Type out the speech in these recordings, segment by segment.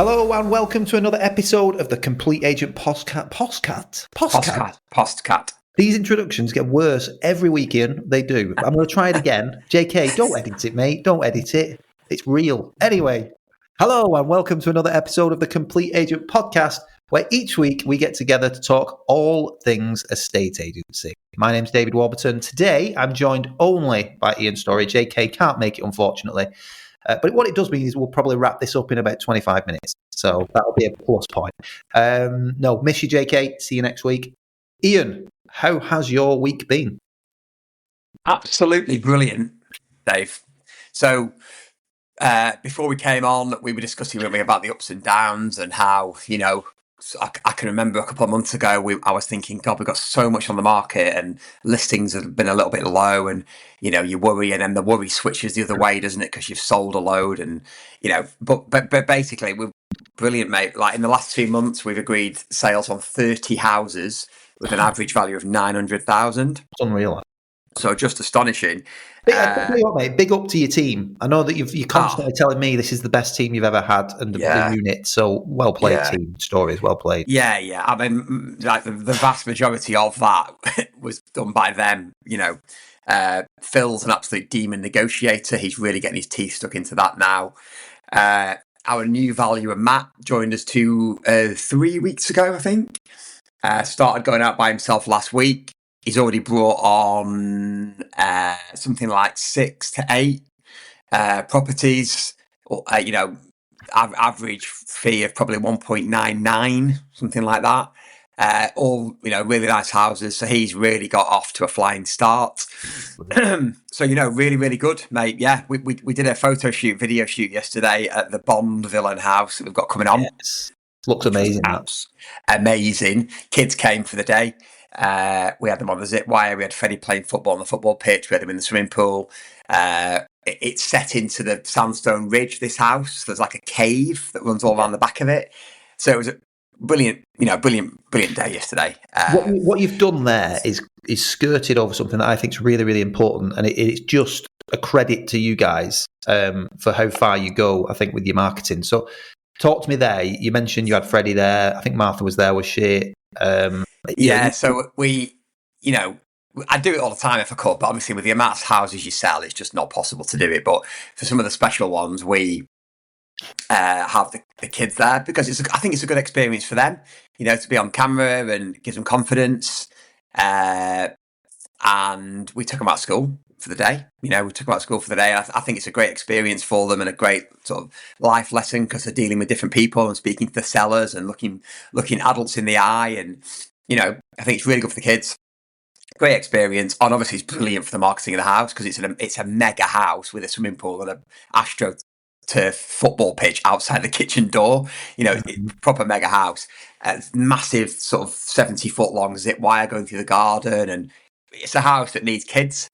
Hello and welcome to another episode of the Complete Agent Postcat. These introductions get worse every week, Ian. They do. I'm going to try it again. JK, don't edit it, mate. Don't edit it. It's real. Anyway, hello and welcome to another episode of the Complete Agent Podcast, where each week we get together to talk all things estate agency. My name's David Warburton. Today, I'm joined only by Ian Storey. JK can't make it, unfortunately. But what it does mean is we'll probably wrap this up in about 25 minutes. So that'll be a plus point. No, miss you, JK. See you next week. Ian, how has your week been? Absolutely brilliant, Dave. So before we came on, we were discussing about the ups and downs and how, I can remember a couple of months ago, I was thinking, God, we've got so much on the market and listings have been a little bit low and, you worry and then the worry switches the other way, doesn't it? Because you've sold a load and, but basically we're brilliant, mate. Like in the last 2 months, we've agreed sales on 30 houses with an average value of 900,000. It's unreal. So just astonishing. Big up to your team. I know that you're constantly telling me this is the best team you've ever had under the unit. So well played, team. Stories well played. Yeah. I mean, like the vast majority of that was done by them. Phil's an absolute demon negotiator. He's really getting his teeth stuck into that now. Our new valuer Matt joined us 3 weeks ago, I think. Started going out by himself last week. He's already brought on something like 6 to 8 properties, average fee of probably 1.99, something like that. All, really nice houses. So he's really got off to a flying start. So, really, really good, mate. Yeah, we did a video shoot yesterday at the Bond Villain house that we've got coming on. Yes. Looks amazing. Amazing. Kids came for the day. We had them on the zip wire. We had Freddie playing football on the football pitch. We had him in the swimming pool. It's set into the sandstone ridge, this house. There's like a cave that runs all around the back of it. So it was a brilliant day yesterday. What you've done there is skirted over something that I think is really, really important. And it's just a credit to you guys for how far you go, I think, with your marketing. So talk to me there. You mentioned you had Freddie there. I think Martha was there, was she? So we, I do it all the time if I could, but obviously with the amount of houses you sell, it's just not possible to do it. But for some of the special ones, we have the kids there because I think it's a good experience for them, to be on camera and gives them confidence. And we took them out of school for the day. And I think it's a great experience for them and a great sort of life lesson because they're dealing with different people and speaking to the sellers and looking adults in the eye. And, I think it's really good for the kids. Great experience. And obviously it's brilliant for the marketing of the house because it's a mega house with a swimming pool and a AstroTurf football pitch outside the kitchen door. Proper mega house. Massive sort of 70-foot long zip wire going through the garden. And it's a house that needs kids.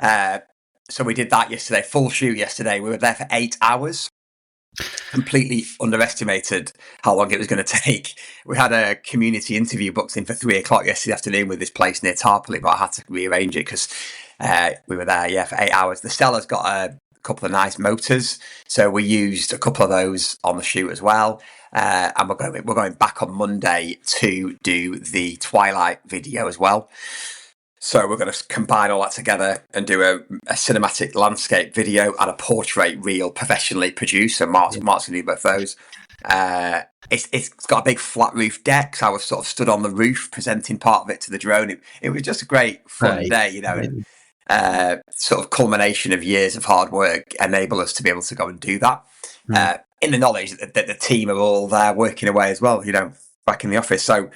So we did that yesterday, full shoot yesterday. We were there for 8 hours. Completely underestimated how long it was going to take. We had a community interview booked in for 3:00 yesterday afternoon with this place near Tarpley, but I had to rearrange it because we were there, for 8 hours. The seller's got a couple of nice motors, so we used a couple of those on the shoot as well. And we're going back on Monday to do the Twilight video as well. So we're going to combine all that together and do a cinematic landscape video and a portrait reel professionally produced. So Mark's going to do both those. It's got a big flat roof deck. So I was sort of stood on the roof presenting part of it to the drone. It was just a great fun day, and sort of culmination of years of hard work enable us to be able to go and do that. In the knowledge that the team are all there working away as well, back in the office. So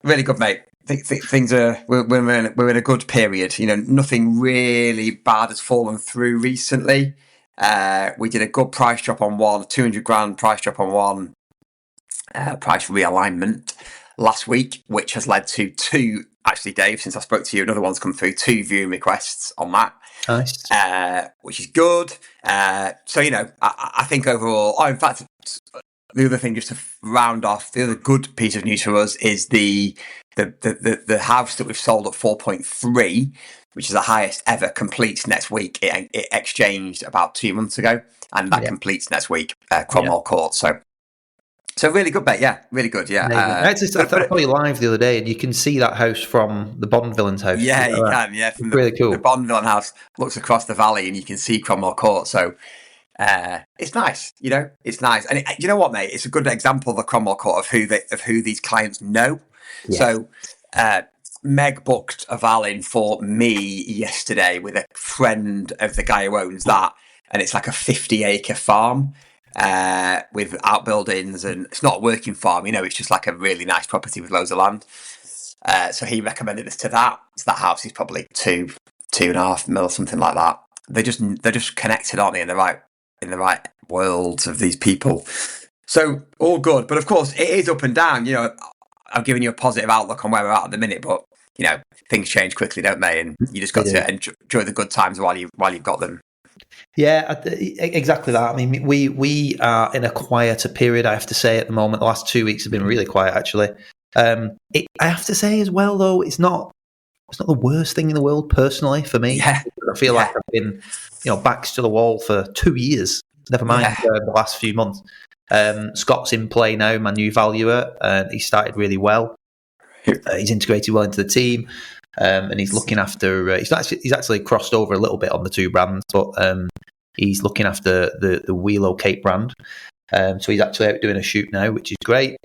really good, mate. Things are we're in a good period. Nothing really bad has fallen through recently. We did a good price drop on one, 200 grand price drop on one, price realignment last week, which has led to 2. Actually, Dave, since I spoke to you, another one's come through, 2 viewing requests on that. Nice. Which is good. So I think overall. In fact, the other thing, just to round off, the other good piece of news for us is the the house that we've sold at 4.3, which is the highest ever, completes next week. It exchanged about 2 months ago, and that completes next week, Cromwell Court. So really good bet, yeah, really good, yeah. I saw you live the other day, and you can see that house from the Bond villain's house. Yeah, you can, yeah, from really cool. The Bond villain house looks across the valley, and you can see Cromwell Court. So it's nice, it's nice. And you know what, mate? It's a good example of the Cromwell Court of who these clients know. Yes. So Meg booked a val in for me yesterday with a friend of the guy who owns that, and it's like a 50-acre farm with outbuildings, and it's not a working farm, it's just like a really nice property with loads of land. So he recommended us to that. So that house is probably 2.5 mil, something like that. They're just connected, aren't they, in the right worlds of these people. So all good, but of course it is up and down. I'm giving you a positive outlook on where we're at the minute, but things change quickly, don't they? And you just got to enjoy the good times while you've got them. Yeah, exactly that. I mean, we are in a quieter period, I have to say, at the moment. The last 2 weeks have been really quiet, actually. I have to say as well, though, it's not the worst thing in the world, personally, for me. Yeah. I feel like I've been, backs to the wall for 2 years, never mind the last few months. Scott's in play now, my new valuer, and he started really well. He's integrated well into the team, and he's looking after. He's actually crossed over a little bit on the two brands, but he's looking after the Relocate brand. So he's actually out doing a shoot now, which is great.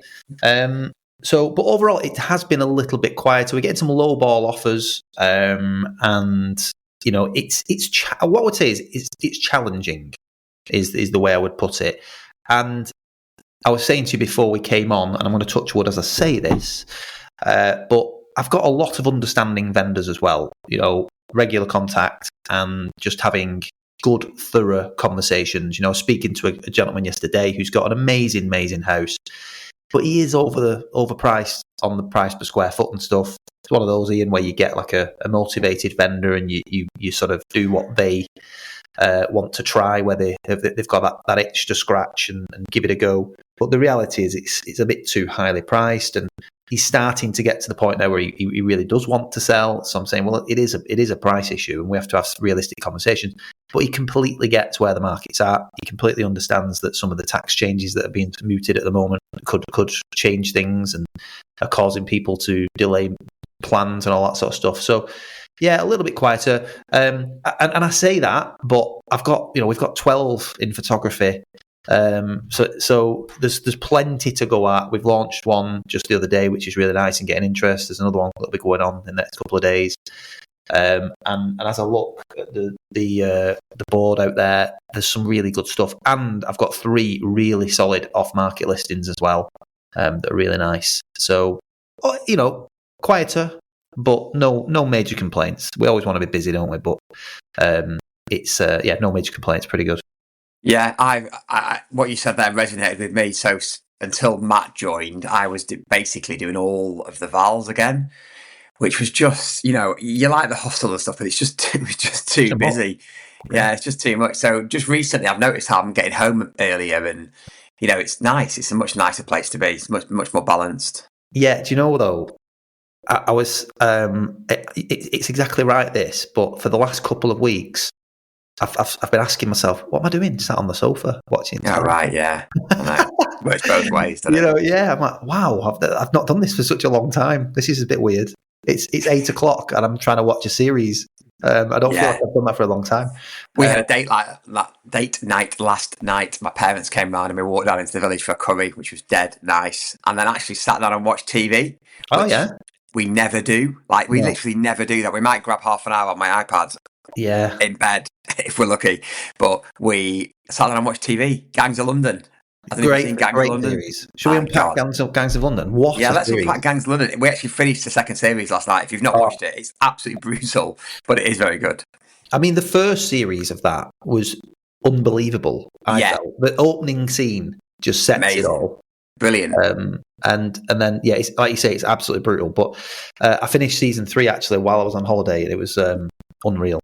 But overall, it has been a little bit quieter. We're getting some low ball offers, and it's what I would say is it's challenging, is the way I would put it. And I was saying to you before we came on, and I'm going to touch wood as I say this, but I've got a lot of understanding vendors as well, regular contact and just having good, thorough conversations. Speaking to a gentleman yesterday who's got an amazing house, but he is overpriced on the price per square foot and stuff. It's one of those, Ian, where you get like a motivated vendor and you sort of do what they want to try, where they've got that itch to scratch and give it a go. But the reality is it's a bit too highly priced, and he's starting to get to the point now where he really does want to sell. So I'm saying, well, it is a price issue, and we have to have realistic conversations. But he completely gets where the market's at. He completely understands that some of the tax changes that are being mooted at the moment could change things and are causing people to delay plans and all that sort of stuff. So yeah, a little bit quieter. And I say that, but we've got 12 in photography. So there's plenty to go at. We've launched one just the other day, which is really nice and getting interest. There's another one that'll be going on in the next couple of days. And as I look at the board out there, there's some really good stuff. And I've got 3 really solid off-market listings as well, that are really nice. So, quieter, but no major complaints. We always want to be busy, don't we? But it's no major complaints. Pretty good. Yeah, I what you said there resonated with me. So until Matt joined, I was basically doing all of the vals again, which was just, you like the hustle and stuff, but it was just too busy. Yeah, it's just too much. So just recently, I've noticed how I'm getting home earlier, and it's nice. It's a much nicer place to be. It's much more balanced. Yeah, do you know though? I was. It's exactly right. This, but for the last couple of weeks, I've been asking myself, what am I doing? Sat on the sofa watching. Yeah, right. Yeah, works both ways. Doesn't it? Yeah. I'm like, wow, I've not done this for such a long time. This is a bit weird. It's 8:00 and I'm trying to watch a series. I don't feel like I've done that for a long time. We had a date night last night. My parents came round and we walked down into the village for a curry, which was dead nice. And then actually sat down and watched TV. Oh yeah. We never do. We literally never do that. We might grab half an hour on my iPad. Yeah. In bed if we're lucky. But we sat down and watched TV. Gangs of London. Great series. Should we unpack Gangs of London? Let's unpack Gangs of London. We actually finished the second series last night. If you've not watched it, it's absolutely brutal, but it is very good. I mean, the first series of that was unbelievable. I felt. The opening scene just sets it all. Brilliant. And then, it's, like you say, it's absolutely brutal. But I finished season 3 actually while I was on holiday, and it was unreal.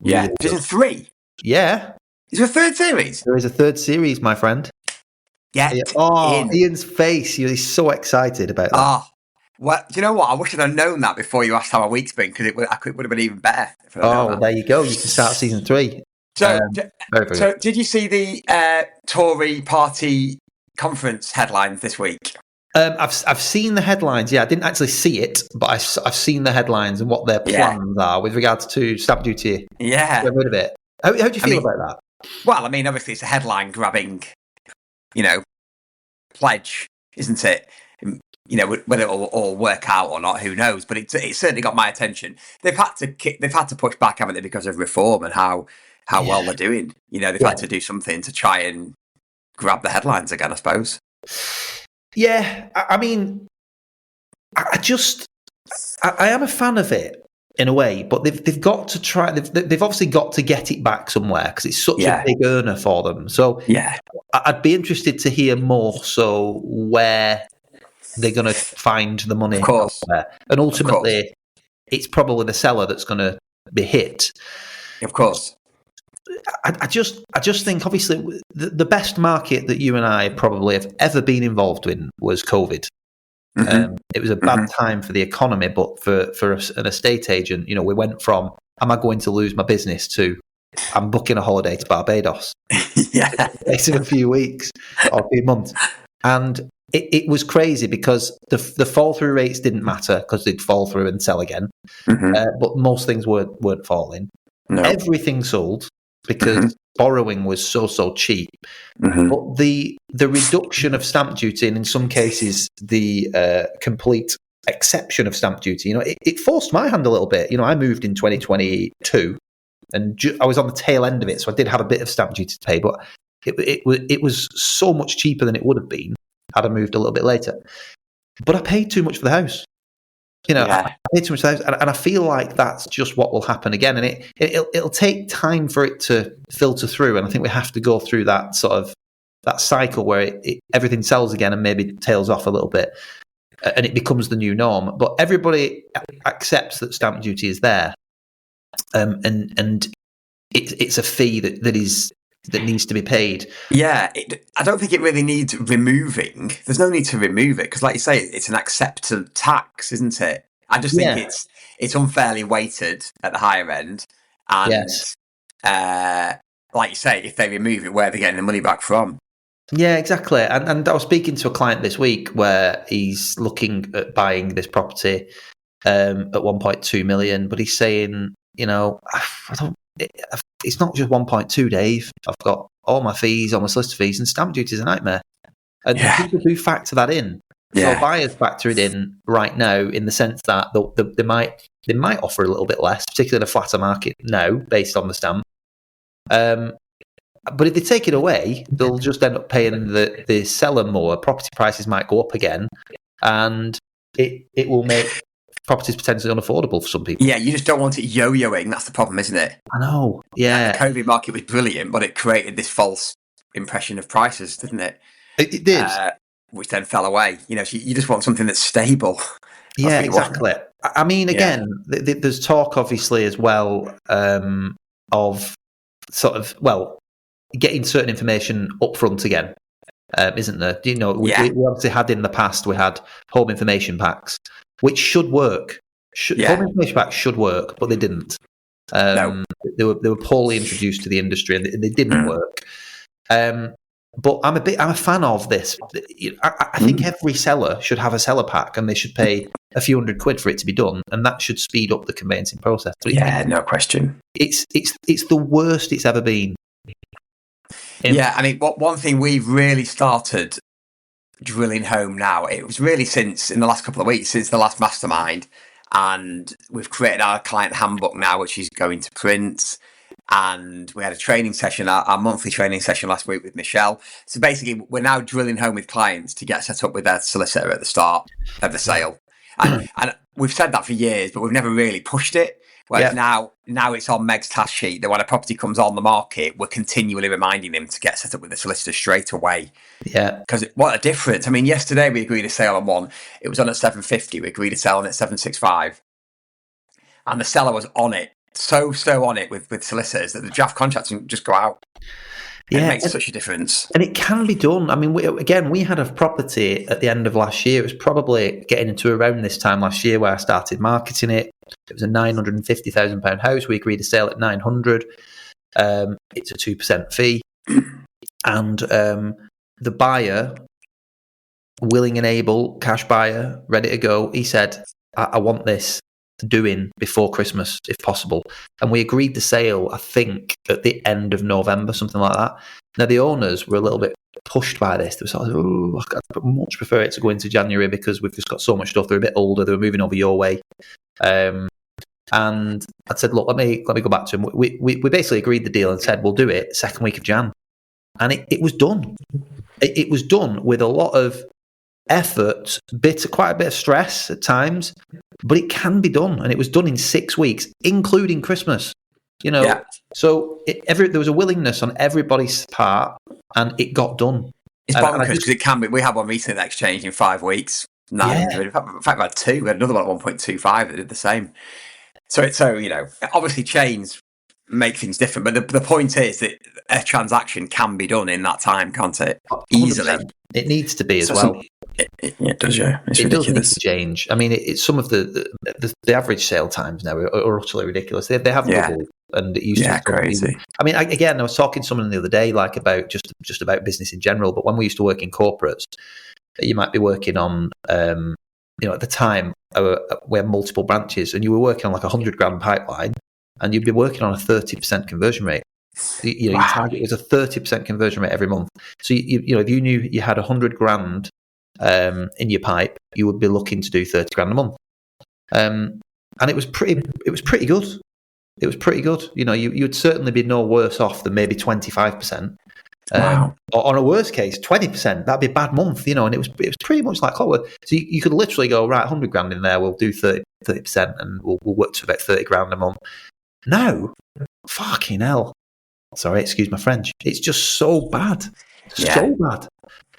Yeah. Season 3? Yeah. Is there a third series? There is a third series, my friend. Yeah. Oh, Ian's face. He's so excited about that. Well, do you know what? I wish I'd known that before you asked how my week's been, because it would have been even better. If I'd known that. There you go. You can start season 3. So did you see the Tory party conference headlines this week? I've seen the headlines. Yeah, I didn't actually see it, but I've seen the headlines and what their plans are with regards to stamp duty. Yeah, get rid of it. How do you feel about that? Well, I mean, obviously it's a headline grabbing, pledge, isn't it? Whether it'll all work out or not, who knows? But it certainly got my attention. They've had to push back, haven't they, because of reform and how well they're doing. They've had to do something to try and grab the headlines again, I suppose. Yeah, I mean, I am a fan of it in a way, but they've got to try. They've obviously got to get it back somewhere because it's such a big earner for them. So I'd be interested to hear more. So where they're going to find the money, of course, and ultimately, it's probably the seller that's going to be hit. Of course. I just think, obviously, the best market that you and I probably have ever been involved in was COVID. Mm-hmm. It was a bad time for the economy, but for an estate agent, we went from, am I going to lose my business, to I'm booking a holiday to Barbados. It's in a few weeks or a few months. And it was crazy because the fall through rates didn't matter because they'd fall through and sell again. Mm-hmm. But most things weren't falling. No. Everything sold because borrowing was so cheap. Mm-hmm. But the reduction of stamp duty, and in some cases the complete exception of stamp duty, it forced my hand a little bit. I moved in 2022, and I was on the tail end of it, so I did have a bit of stamp duty to pay, but it was so much cheaper than it would have been had I moved a little bit later. But I paid too much for the house. I paid too much for the house, and I feel like that's just what will happen again. And it'll take time for it to filter through, and I think we have to go through that sort of that cycle where everything sells again and maybe tails off a little bit, and it becomes the new norm. But everybody accepts that stamp duty is there, and it's a fee that needs to be paid. Yeah, I don't think it really needs removing. There's no need to remove it because, like you say, it's an accepted tax, isn't it? I just think it's unfairly weighted at the higher end, and like you say, if they remove it, where are they getting the money back from? Yeah, exactly. And I was speaking to a client this week where he's looking at buying this property at 1.2 million, but he's saying, it's not just 1.2, Dave. I've got all my fees, all my solicitor fees, and stamp duty is a nightmare. And people do factor that in. So buyers factor it in right now in the sense that they might offer a little bit less, particularly in a flatter market now, based on the stamp. But if they take it away, they'll just end up paying the seller more. Property prices might go up again, and it will make properties potentially unaffordable for some people. Yeah, you just don't want it yo-yoing. That's the problem, isn't it? I know. Yeah, the COVID market was brilliant, but it created this false impression of prices, didn't it? It did, which then fell away. You just want something that's stable. Yeah, exactly. I mean, again, there's talk, obviously, as well of sort of getting certain information up front again, isn't there? We obviously had in the past. We had home information packs, which should work. Home information packs should work, but they didn't. No. They were poorly introduced to the industry, and they didn't work. But I'm a fan of this. I think every seller should have a seller pack, and they should pay a few £100 for it to be done, and that should speed up the conveyancing process. No question. It's the worst it's ever been. I mean, one thing we've really started drilling home now, it was really in the last couple of weeks, since the last mastermind, and we've created our client handbook now, which is going to print. And we had a training session, our monthly training session last week with Michelle. So basically, we're now drilling home with clients to get set up with their solicitor at the start of the sale. And we've said that for years, but we've never really pushed it. Whereas now it's on Meg's task sheet that when a property comes on the market, we're continually reminding them to get set up with the solicitor straight away. Yeah. Because what a difference. I mean, yesterday we agreed a sale on one. It was on at 750. We agreed a sale on at 765. And the seller was on it. So on it with solicitors that the draft contracts didn't just go out. It makes such a difference. And it can be done. I mean, we had a property at the end of last year. It was probably getting into around this time last year where I started marketing it. It was a £950,000 house. We agreed to sell at 900. It's a 2% fee. And the buyer, willing and able, cash buyer, ready to go, he said, I want this doing before Christmas, if possible. And we agreed the sale, I think, at the end of November, something like that. Now, the owners were a little bit pushed by this. They were sort of, I'd much prefer it to go into January because we've just got so much stuff. They're a bit older. They were moving over your way. And I said, look, let me go back to them. We basically agreed the deal and said, we'll do it second week of Jan. And it was done. It was done with a lot of effort, quite a bit of stress at times, but it can be done. And it was done in 6 weeks, including Christmas. So there was a willingness on everybody's part, and it got done. It's bonkers because it can be. We had one recently that exchanged in 5 weeks. 900. In fact, we had two. We had another one at 1.25 that did the same. So obviously chains make things different, but the point is that a transaction can be done in that time, can't it? Easily. 100%. It needs to be as well. It does, yeah. It's ridiculous. Does need to change. I mean, it's some of the average sale times now are utterly ridiculous. They have doubled, and it used to be crazy. I mean, I was talking to someone the other day, like about just about business in general. But when we used to work in corporates, you might be working on, at the time we had multiple branches, and you were working on like $100,000 pipeline, and you'd be working on a 30% conversion rate. Your target was a 30% conversion rate every month. So if you knew you had $100,000 in your pipe, you would be looking to do $30,000 a month. And it was pretty good. It was pretty good. You'd certainly be no worse off than maybe 25%. Or on a worst case, 20%. That'd be a bad month, and it was pretty much like clockwork. So you could literally go, right, $100,000 in there, we'll do 30%, and we'll work to about $30,000 a month. No, fucking hell. Sorry, excuse my French. It's just so bad. So bad.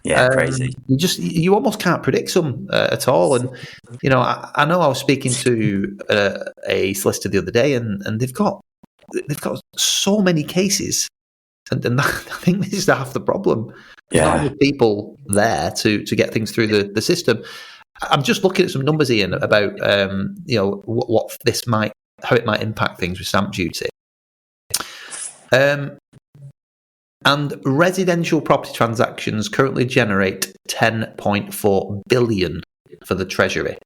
Yeah, crazy. You almost can't predict some at all. And I know I was speaking to a solicitor the other day, and they've got so many cases, and I think this is half the problem. There's not enough people there to get things through the system. I'm just looking at some numbers, Ian, about what this how it might impact things with stamp duty. And residential property transactions currently generate $10.4 billion for the Treasury.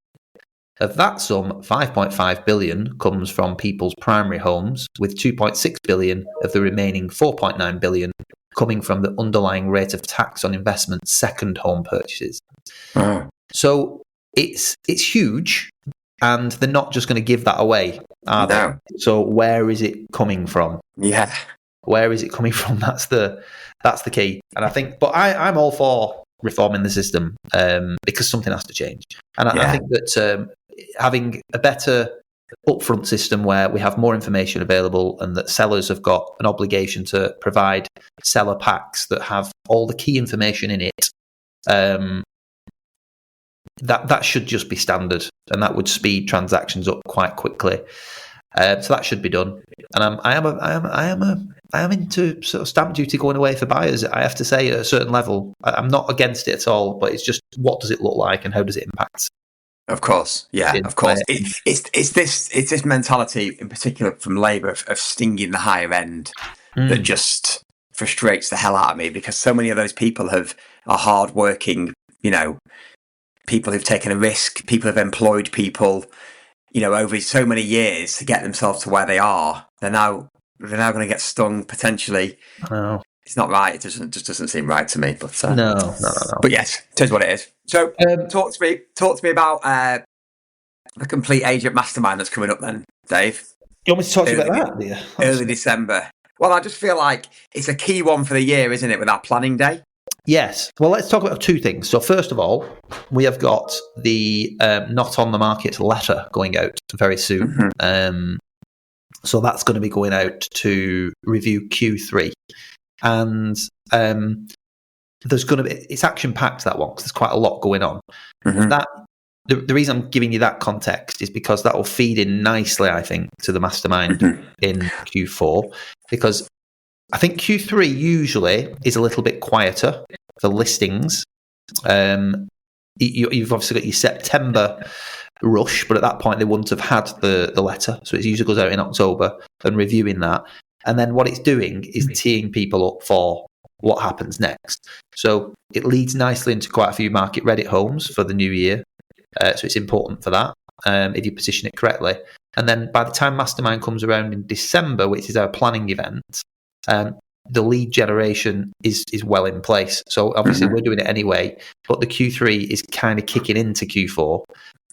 Of that sum, $5.5 billion comes from people's primary homes, with $2.6 billion of the remaining $4.9 billion coming from the underlying rate of tax on investment second home purchases. Oh. So it's huge, and they're not just going to give that away, are they? So where is it coming from? Yeah. Where is it coming from? That's the key. And I think, but I'm all for reforming the system because something has to change. And I think that having a better upfront system where we have more information available, and that sellers have got an obligation to provide seller packs that have all the key information in it, that should just be standard, and that would speed transactions up quite quickly. So that should be done. And I am into sort of stamp duty going away for buyers. I have to say, at a certain level, I'm not against it at all. But it's just, what does it look like, and how does it impact? Of course, of course. It's this mentality in particular from Labour of stinging the higher end that just frustrates the hell out of me, because so many of those people are hard-working, people who've taken a risk, people who've employed people, over so many years to get themselves to where they are. They're now going to get stung potentially. Oh. It's not right. It just doesn't seem right to me. But no. But yes, it is what it is. So talk to me about the Complete Agent Mastermind that's coming up then, Dave. You want me to talk to you about that? Early December. Well, I just feel like it's a key one for the year, isn't it, with our planning day? Yes. Well, let's talk about two things. So first of all, we have got the Not on the Market letter going out very soon. Mm-hmm. So that's going to be going out to review Q3. And there's going to be, it's action-packed, that one, because there's quite a lot going on. Mm-hmm. The reason I'm giving you that context is because that will feed in nicely, I think, to the mastermind in Q4, because I think Q3 usually is a little bit quieter for listings. You've obviously got your September rush, but at that point they wouldn't have had the letter, so it usually goes out in October and reviewing that. And then what it's doing is teeing people up for what happens next. So it leads nicely into quite a few market Reddit homes for the new year. So it's important for that if you position it correctly. And then by the time Mastermind comes around in December, which is our planning event, the lead generation is well in place. So obviously we're doing it anyway, but the Q3 is kind of kicking into Q4.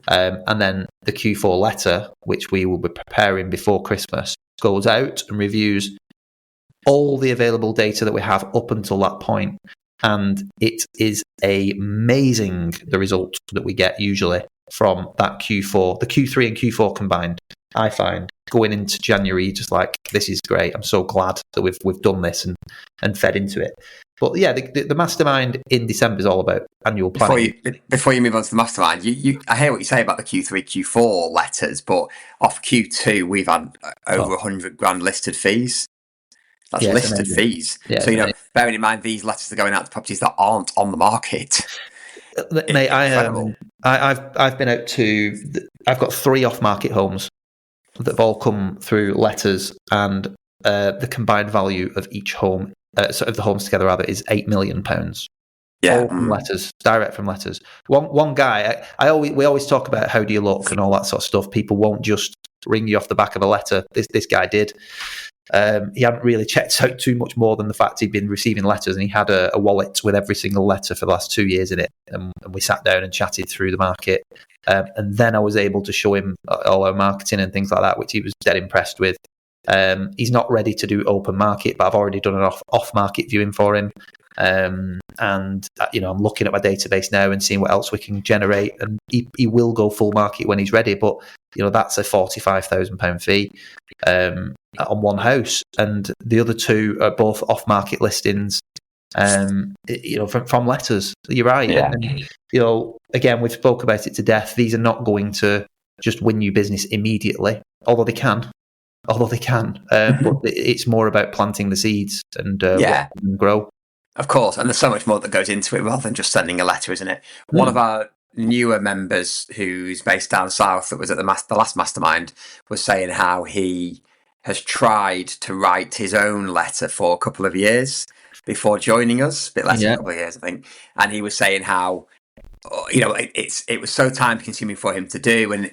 And then the Q4 letter, which we will be preparing before Christmas, goes out and reviews all the available data that we have up until that point. And it is amazing, the result that we get usually from that Q4, the Q3 and Q4 combined. I find going into January, just like, this is great. I'm so glad that we've done this and fed into it. But yeah, the mastermind in December is all about annual planning. Before you move on to the mastermind, I hear what you say about the Q3, Q4 letters, but off Q2 we've had over $100,000 listed fees. That's listed fees. Yeah, so bearing in mind these letters are going out to properties that aren't on the market. Mate, I've been out to. I've got 3 off-market homes that have all come through letters, and the combined value of each home, of the homes together rather, is £8 million. Yeah, all from letters, direct from letters. One guy, we always talk about how do you look and all that sort of stuff. People won't just ring you off the back of a letter. This guy did. He hadn't really checked out too much more than the fact he'd been receiving letters, and he had a wallet with every single letter for the last 2 years in it. And we sat down and chatted through the market. And then I was able to show him all our marketing and things like that, which he was dead impressed with. He's not ready to do open market, but I've already done an off-market viewing for him. And I'm looking at my database now and seeing what else we can generate. And he will go full market when he's ready. But that's a £45,000 fee on one house, and the other 2 are both off-market listings. From letters. You're right. Yeah. And, again, we've spoke about it to death. These are not going to just win you business immediately, although they can. But it's more about planting the seeds and grow. Of course, and there's so much more that goes into it rather than just sending a letter, isn't it? One of our newer members who's based down south that was at the last mastermind was saying how he has tried to write his own letter for a couple of years before joining us, a bit less than a couple of years, I think. And he was saying how, it was so time consuming for him to do. And,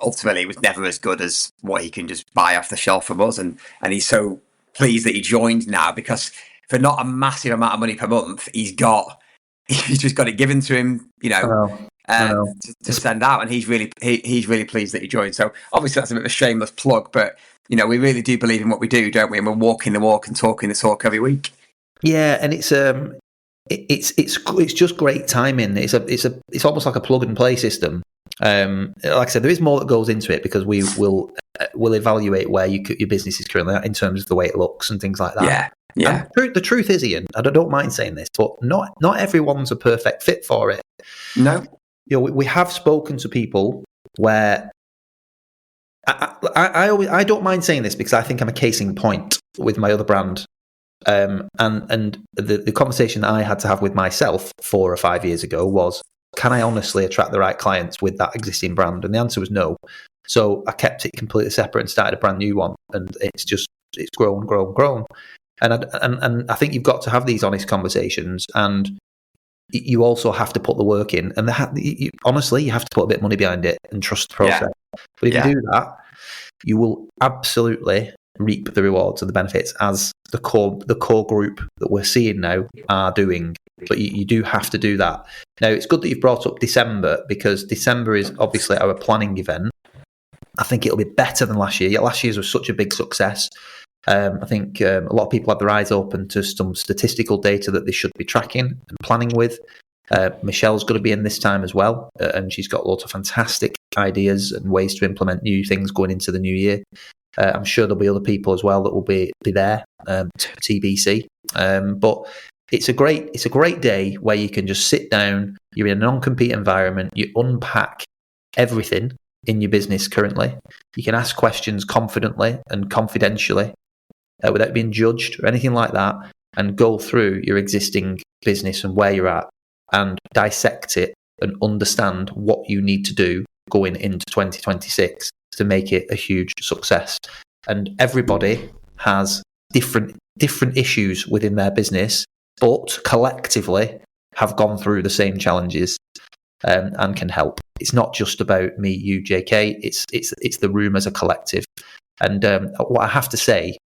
ultimately it was never as good as what he can just buy off the shelf from us. And he's so pleased that he joined now, because for not a massive amount of money per month, he's just got it given to him, to send out. And he's really pleased that he joined. So obviously that's a bit of a shameless plug, but we really do believe in what we do, don't we? And we're walking the walk and talking the talk every week. Yeah, and it's just great timing. It's almost like a plug and play system. Like I said, there is more that goes into it, because we will evaluate where your business is currently at in terms of the way it looks and things like that. Yeah. And the truth is, Ian, I don't mind saying this, but not everyone's a perfect fit for it. No, we have spoken to people where. I don't mind saying this, because I think I'm a case in point with my other brand. And the conversation that I had to have with myself 4 or 5 years ago was, can I honestly attract the right clients with that existing brand? And the answer was no. So I kept it completely separate and started a brand new one. And it's grown. And I think you've got to have these honest conversations, and you also have to put the work in. And honestly, you have to put a bit of money behind it and trust the process. Yeah. But if you do that, you will absolutely reap the rewards and the benefits, as the core group that we're seeing now are doing. But you do have to do that. Now, it's good that you've brought up December, because December is obviously our planning event. I think it'll be better than last year. Last year's was such a big success. I think a lot of people had their eyes open to some statistical data that they should be tracking and planning with. Michelle's going to be in this time as well, and she's got lots of fantastic ideas and ways to implement new things going into the new year. I'm sure there'll be other people as well that will be there, TBC. But it's a great day where you can just sit down. You're in a non-compete environment. You unpack everything in your business currently. You can ask questions confidently and confidentially. without being judged or anything like that, and go through your existing business and where you're at and dissect it and understand what you need to do going into 2026 to make it a huge success. And everybody has different issues within their business, but collectively have gone through the same challenges and can help. It's not just about me, you, JK. It's the room as a collective. And what I have to say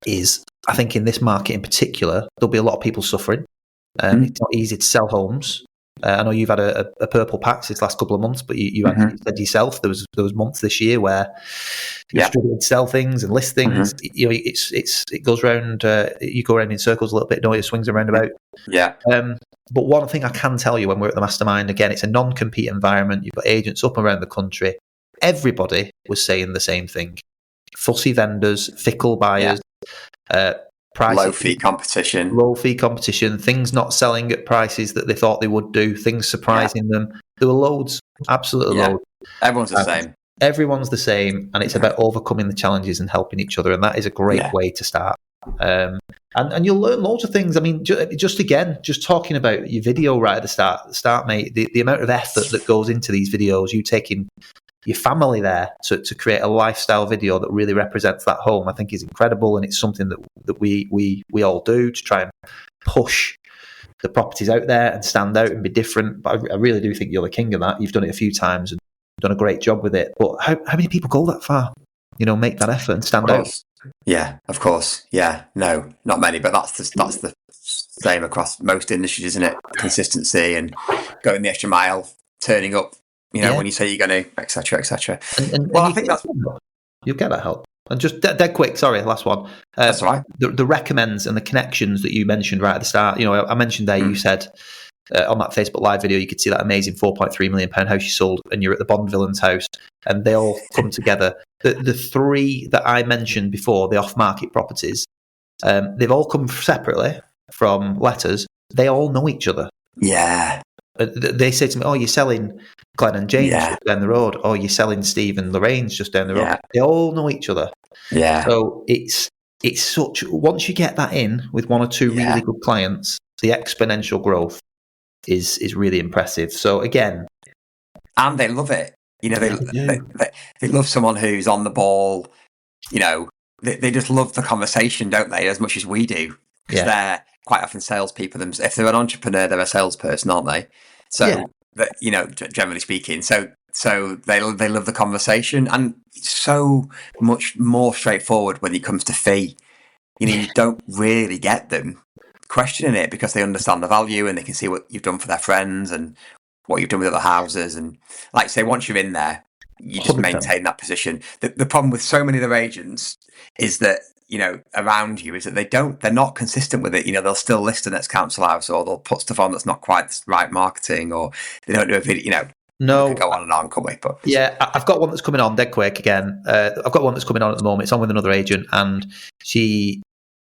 is, I think in this market in particular, there'll be a lot of people suffering. It's not easy to sell homes. I know you've had a purple patch this last couple of months, but you said yourself there was months this year where you're struggling to sell things and list things. You know, it goes round. You go around in circles a little bit, don't you? Swings around about. Yeah. But one thing I can tell you, when we're at the mastermind, again, it's a non-compete environment. You've got agents up and around the country. Everybody was saying the same thing: fussy vendors, fickle buyers. Low fee competition, things not selling at prices that they thought they would do, things surprising them. There were loads, absolutely loads. Everyone's the same. Everyone's the same, and it's about overcoming the challenges and helping each other, and that is a great way to start. And you'll learn loads of things. I mean, just talking about your video right at the start, mate, the amount of effort that goes into these videos, you taking your family there to create a lifestyle video that really represents that home, I think is incredible, and it's something that we all do to try and push the properties out there and stand out and be different. But I really do think you're the king of that. You've done it a few times and done a great job with it. But how many people go that far? You know, make that effort and stand out. Yeah, of course. Yeah, no, not many, but that's the same across most industries, isn't it? Consistency and going the extra mile, turning up. You know, when you say you're going to, etc., etc. Well, I think that's... You'll get that help. And just dead quick, sorry, last one. That's all right. The recommends and the connections that you mentioned right at the start. You know, I mentioned there, you said on that Facebook Live video, you could see that amazing £4.3 million house you sold, and you're at the Bond Villain's house, and they all come together. The three that I mentioned before, the off-market properties, they've all come separately from letters. They all know each other. Yeah. They say to me, "Oh, you're selling Glenn and James just down the road. Oh, you're selling Steve and Lorraine's just down the road." They all know each other. Yeah. So it's such, once you get that in with one or two really good clients, the exponential growth is really impressive. So again, and they love it. You know, they love someone who's on the ball. You know, they just love the conversation, don't they? As much as we do, because they're quite often salespeople. If they're an entrepreneur, they're a salesperson, aren't they? So, you know, generally speaking, so they love the conversation, and it's so much more straightforward when it comes to fee. You know, you don't really get them questioning it because they understand the value and they can see what you've done for their friends and what you've done with other houses. And like I say, once you're in there, you just 100%. Maintain that position. The problem with so many of their agents is that, you know, around you, is that they're not consistent with it. You know, they'll still list the next council house, or they'll put stuff on that's not quite the right marketing, or they don't do a video, you know. No. We could go on and on, can't we? But yeah, I've got one that's coming on dead quick again. I've got one that's coming on at the moment. It's on with another agent, and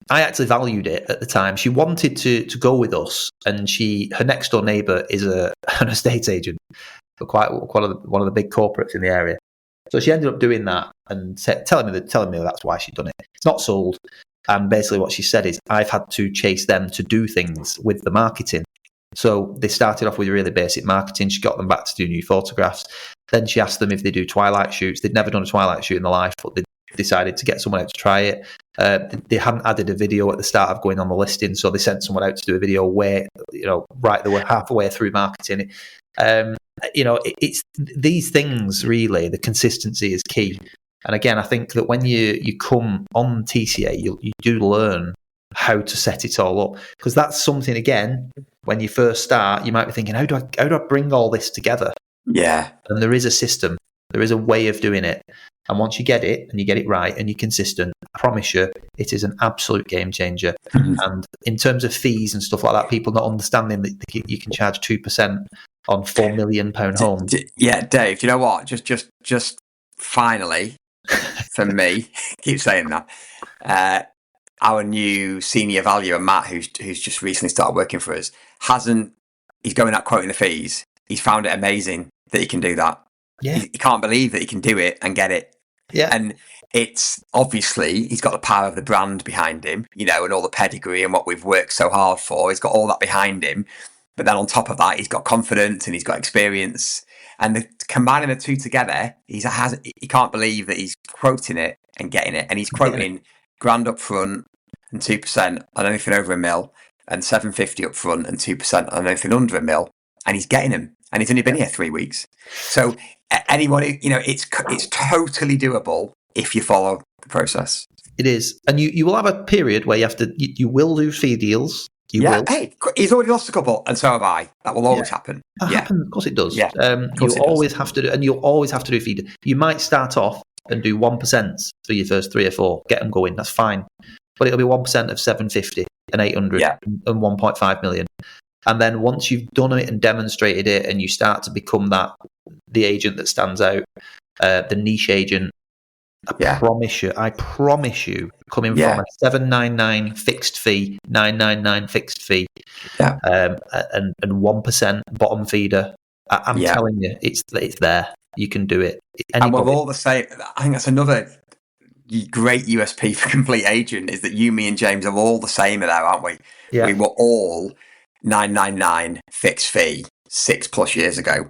I actually valued it at the time. She wanted to go with us, and her next door neighbour is an estate agent for one of the big corporates in the area. So she ended up doing that and telling me that's why she'd done it. It's not sold. And basically what she said is, I've had to chase them to do things with the marketing. So they started off with really basic marketing. She got them back to do new photographs. Then she asked them if they do twilight shoots. They'd never done a twilight shoot in their life, but they decided to get someone out to try it. They hadn't added a video at the start of going on the listing, so they sent someone out to do a video where, you know, right, they were halfway through marketing. You know, it's these things really. The consistency is key. And again, I think that when you come on TCA, you do learn how to set it all up, because that's something, again, when you first start, you might be thinking, how do I bring all this together? Yeah. And there is a system, there is a way of doing it. And once you get it and you get it right and you're consistent, I promise you, it is an absolute game changer. Mm-hmm. And in terms of fees and stuff like that, people not understanding that you can charge 2% on £4 million homes. Yeah, Dave, do you know what? Just finally, for me, keep saying that. Our new senior valuer, Matt, who's just recently started working for us, he's going out quoting the fees. He's found it amazing that he can do that. Yeah. He can't believe that he can do it and get it. Yeah. And it's obviously he's got the power of the brand behind him, and all the pedigree and what we've worked so hard for. He's got all that behind him. But then on top of that, he's got confidence and he's got experience. And combining the two together, he can't believe that he's quoting it and getting it. And he's quoting grand up front and 2% on anything over $1 million, and 750 up front and 2% on anything under $1 million. And he's getting him. And he's only been here 3 weeks. So anybody, it's totally doable if you follow the process. It is. And you will have a period where you will do fee deals. You will. Hey, he's already lost a couple, and so have I. That will always happen. That happens. Of course it does. Yeah. You'll always have to do, and you'll always have to do fee. You might start off and do 1% for your first 3 or 4, get them going. That's fine. But it'll be 1% of 750 and 800 and 1.5 million. And then once you've done it and demonstrated it, and you start to become the agent that stands out, the niche agent. I promise you, coming from a 799 fixed fee, 999 fixed fee, and 1% bottom feeder. I'm telling you, it's there. You can do it. And we're all the same. I think that's another great USP for Complete Agent, is that you, me, and James are all the same now, aren't we? Yeah. We were all 999 fixed fee 6+ years ago,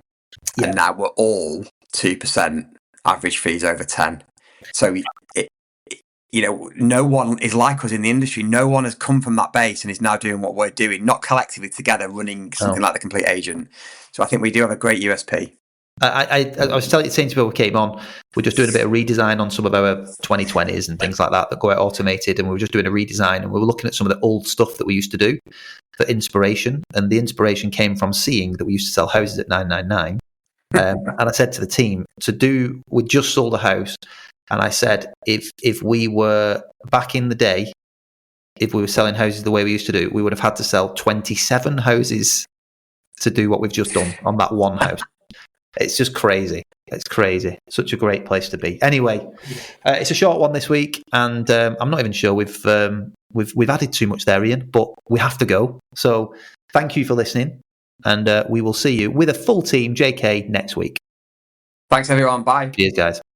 and now we're all 2% average fees over 10. So, no one is like us in the industry. No one has come from that base and is now doing what we're doing, not collectively together running something like the Complete Agent. So I think we do have a great USP. I was saying to people who came on, we're just doing a bit of redesign on some of our 2020s and things like that go out automated, and we were just doing a redesign, and we were looking at some of the old stuff that we used to do for inspiration, and the inspiration came from seeing that we used to sell houses at 999. And I said to the team, we just sold a house. And I said, if we were back in the day, if we were selling houses the way we used to do, we would have had to sell 27 houses to do what we've just done on that one house. It's just crazy. It's crazy. Such a great place to be. Anyway, it's a short one this week, and I'm not even sure we've added too much there, Ian, but we have to go. So thank you for listening, and we will see you with a full team, JK, next week. Thanks, everyone. Bye. Cheers, guys.